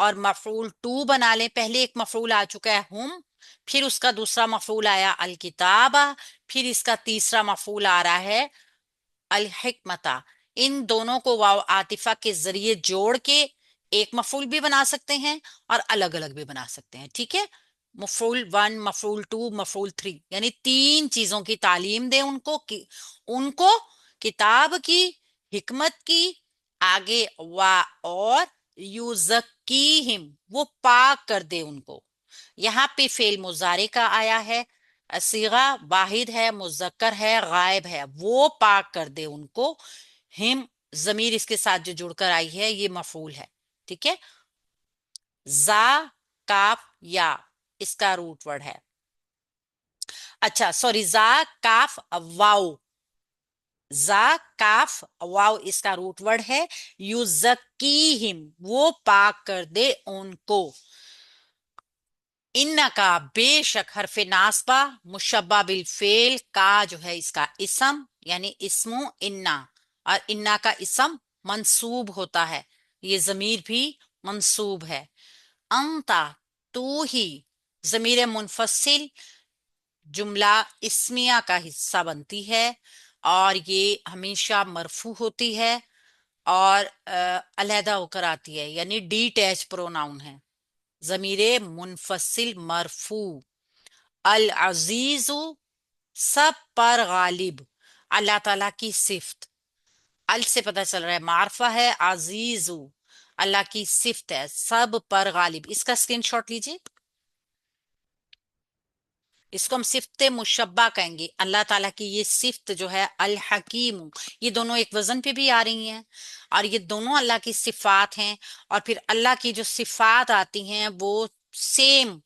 اور مفعول ٹو بنا لیں. پہلے ایک مفعول آ چکا ہے ہم، پھر اس کا دوسرا مفعول آیا الکتابہ، پھر اس کا تیسرا مفعول آ رہا ہے الحکمتا. ان دونوں کو واو عاطفہ کے ذریعے جوڑ کے ایک مفعول بھی بنا سکتے ہیں اور الگ الگ بھی بنا سکتے ہیں. ٹھیک ہے، مفعول ون، مفعول ٹو، مفعول تھری، یعنی تین چیزوں کی تعلیم دیں ان کو کتاب کی، حکمت کی، آگے اور یوزکیہم، وہ پاک کر دے ان کو. یہاں پہ فعل مضارع کا آیا ہے، صیغہ واحد ہے، مذکر ہے، غائب ہے، وہ پاک کر دے ان کو. ہم ضمیر اس کے ساتھ جو جڑ کر آئی ہے یہ مفعول ہے. ٹھیک ہے، زا، کاف، یا اس کا روٹ ورڈ ہے. اچھا سوری، زا کاف واو، زا کاف واو اس کا روٹ ورڈ ہے. یوزکیہم، وہ پاک کر دے ان کو. ان کا بے شک، حرف ناصبہ مشبہ بالفعل کا جو ہے اس کا اسم، یعنی اسمو انا، اور انا کا اسم منصوب ہوتا ہے، یہ ضمیر بھی منصوب ہے. انتا، تو ہی، ضمیر منفصل جملہ اسمیہ کا حصہ بنتی ہے اور یہ ہمیشہ مرفوع ہوتی ہے اور علیحدہ ہو کر آتی ہے، یعنی ڈیٹیچ پروناؤن ہے. ضمیر منفصل مرفوع. العزیز، سب پر غالب، اللہ تعالیٰ کی صفت. ال سے پتہ چل رہا ہے معرفہ ہے، عزیز اللہ کی صفت ہے، سب پر غالب. اس کا اسکرین شاٹ لیجیے، اس کو ہم صفت مشبہ کہیں گے. اللہ تعالیٰ کی یہ صفت جو ہے الحکیم، یہ دونوں ایک وزن پہ بھی آ رہی ہیں اور یہ دونوں اللہ کی صفات ہیں. اور پھر اللہ کی جو صفات آتی ہیں وہ سیم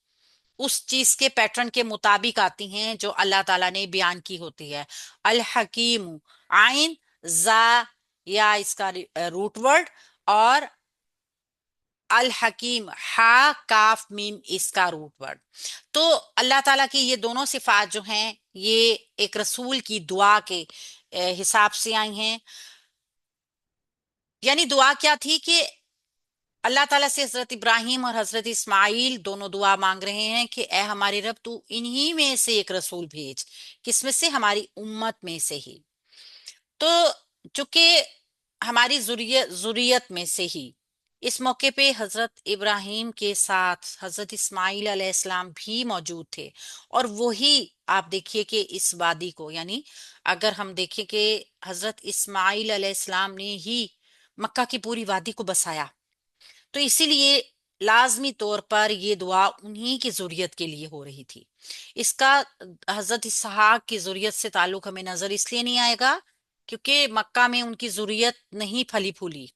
اس چیز کے پیٹرن کے مطابق آتی ہیں جو اللہ تعالیٰ نے بیان کی ہوتی ہے. الحکیم، عین زا یا اس کا روٹ ورڈ، اور الحکیم ہا کاف میم اس کا روٹ ورڈ. تو اللہ تعالیٰ کی یہ دونوں صفات جو ہیں یہ ایک رسول کی دعا کے حساب سے آئی ہیں. یعنی دعا کیا تھی کہ اللہ تعالیٰ سے حضرت ابراہیم اور حضرت اسماعیل دونوں دعا مانگ رہے ہیں کہ اے ہمارے رب تو انہی میں سے ایک رسول بھیج. کس میں سے؟ ہماری امت میں سے ہی. تو چونکہ ہماری ذریت میں سے ہی اس موقع پہ حضرت ابراہیم کے ساتھ حضرت اسماعیل علیہ السلام بھی موجود تھے، اور وہی آپ دیکھیے کہ اس وادی کو، یعنی اگر ہم دیکھیں کہ حضرت اسماعیل علیہ السلام نے ہی مکہ کی پوری وادی کو بسایا، تو اسی لیے لازمی طور پر یہ دعا انہی کی ذریت کے لیے ہو رہی تھی. اس کا حضرت اسحاق کی ذریت سے تعلق ہمیں نظر اس لیے نہیں آئے گا کیونکہ مکہ میں ان کی ذریت نہیں پھلی پھولی.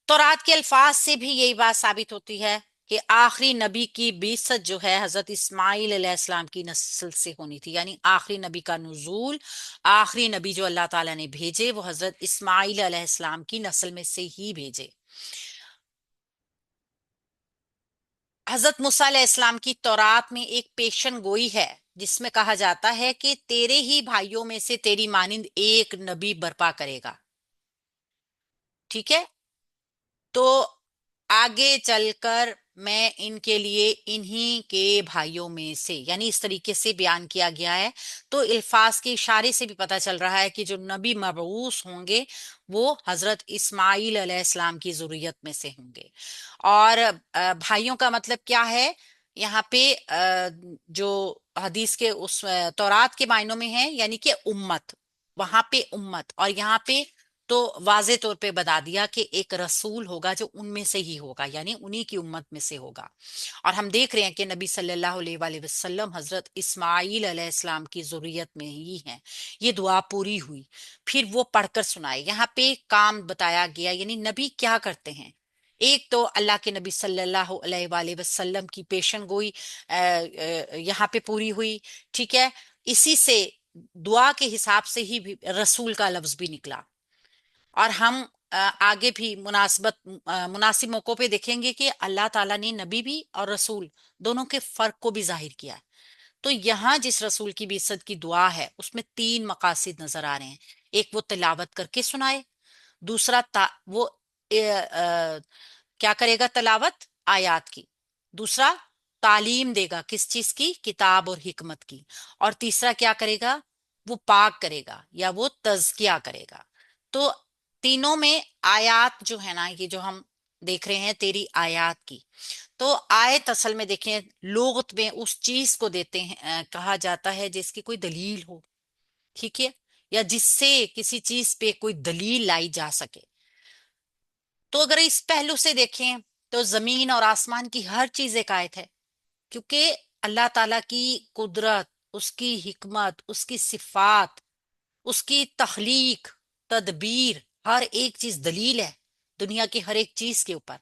تورات کے الفاظ سے بھی یہی بات ثابت ہوتی ہے کہ آخری نبی کی بعثت جو ہے حضرت اسماعیل علیہ السلام کی نسل سے ہونی تھی. یعنی آخری نبی کا نزول، آخری نبی جو اللہ تعالیٰ نے بھیجے وہ حضرت اسماعیل علیہ السلام کی نسل میں سے ہی بھیجے. حضرت موسیٰ علیہ السلام کی تورات میں ایک پیشن گوئی ہے جس میں کہا جاتا ہے کہ تیرے ہی بھائیوں میں سے تیری مانند ایک نبی برپا کرے گا. ٹھیک ہے، تو آگے چل کر میں ان کے لیے انہی کے بھائیوں میں سے، یعنی اس طریقے سے بیان کیا گیا ہے. تو الفاظ کے اشارے سے بھی پتہ چل رہا ہے کہ جو نبی مبعوث ہوں گے وہ حضرت اسماعیل علیہ السلام کی ذریت میں سے ہوں گے. اور بھائیوں کا مطلب کیا ہے یہاں پہ؟ جو حدیث کے اس تورات کے معنوں میں ہے، یعنی کہ امت، وہاں پہ امت، اور یہاں پہ تو واضح طور پہ بتا دیا کہ ایک رسول ہوگا جو ان میں سے ہی ہوگا، یعنی انہی کی امت میں سے ہوگا. اور ہم دیکھ رہے ہیں کہ نبی صلی اللہ علیہ وآلہ وسلم حضرت اسماعیل علیہ السلام کی ذریت میں ہی ہیں. یہ دعا پوری ہوئی، پھر وہ پڑھ کر سنائے. یہاں پہ کام بتایا گیا، یعنی نبی کیا کرتے ہیں. ایک تو اللہ کے نبی صلی اللہ علیہ وآلہ وسلم کی پیشن گوئی یہاں پہ پوری ہوئی. ٹھیک ہے، اسی سے دعا کے حساب سے ہی بھی رسول کا لفظ بھی نکلا. اور ہم آگے بھی مناسب موقعوں پہ دیکھیں گے کہ اللہ تعالیٰ نے نبی بھی اور رسول دونوں کے فرق کو بھی ظاہر کیا ہے. تو یہاں جس رسول کی بعثت کی دعا ہے اس میں تین مقاصد نظر آ رہے ہیں. ایک وہ تلاوت کر کے سنائے، دوسرا وہ کیا کرے گا؟ تلاوت آیات کی. دوسرا تعلیم دے گا کس چیز کی؟ کتاب اور حکمت کی. اور تیسرا کیا کرے گا؟ وہ پاک کرے گا یا وہ تزکیہ کرے گا. تو تینوں میں آیات جو ہے نا، یہ جو ہم دیکھ رہے ہیں تیری آیات کی، تو آیت اصل میں دیکھیں لغت میں اس چیز کو دیتے ہیں کہا جاتا ہے جس کی کوئی دلیل ہو، ٹھیک ہے، یا جس سے کسی چیز پہ کوئی دلیل لائی جا سکے. تو اگر اس پہلو سے دیکھیں تو زمین اور آسمان کی ہر چیز ایک آیت ہے، کیونکہ اللہ تعالیٰ کی قدرت، اس کی حکمت، اس کی صفات، اس کی تخلیق، تدبیر، ہر ایک چیز دلیل ہے دنیا کی ہر ایک چیز کے اوپر.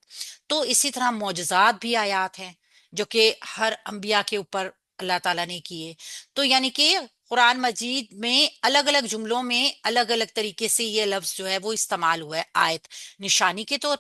تو اسی طرح معجزات بھی آیات ہیں جو کہ ہر انبیاء کے اوپر اللہ تعالیٰ نے کیے. تو یعنی کہ قرآن مجید میں الگ الگ جملوں میں الگ الگ طریقے سے یہ لفظ جو ہے وہ استعمال ہوا ہے آیت، نشانی کے طور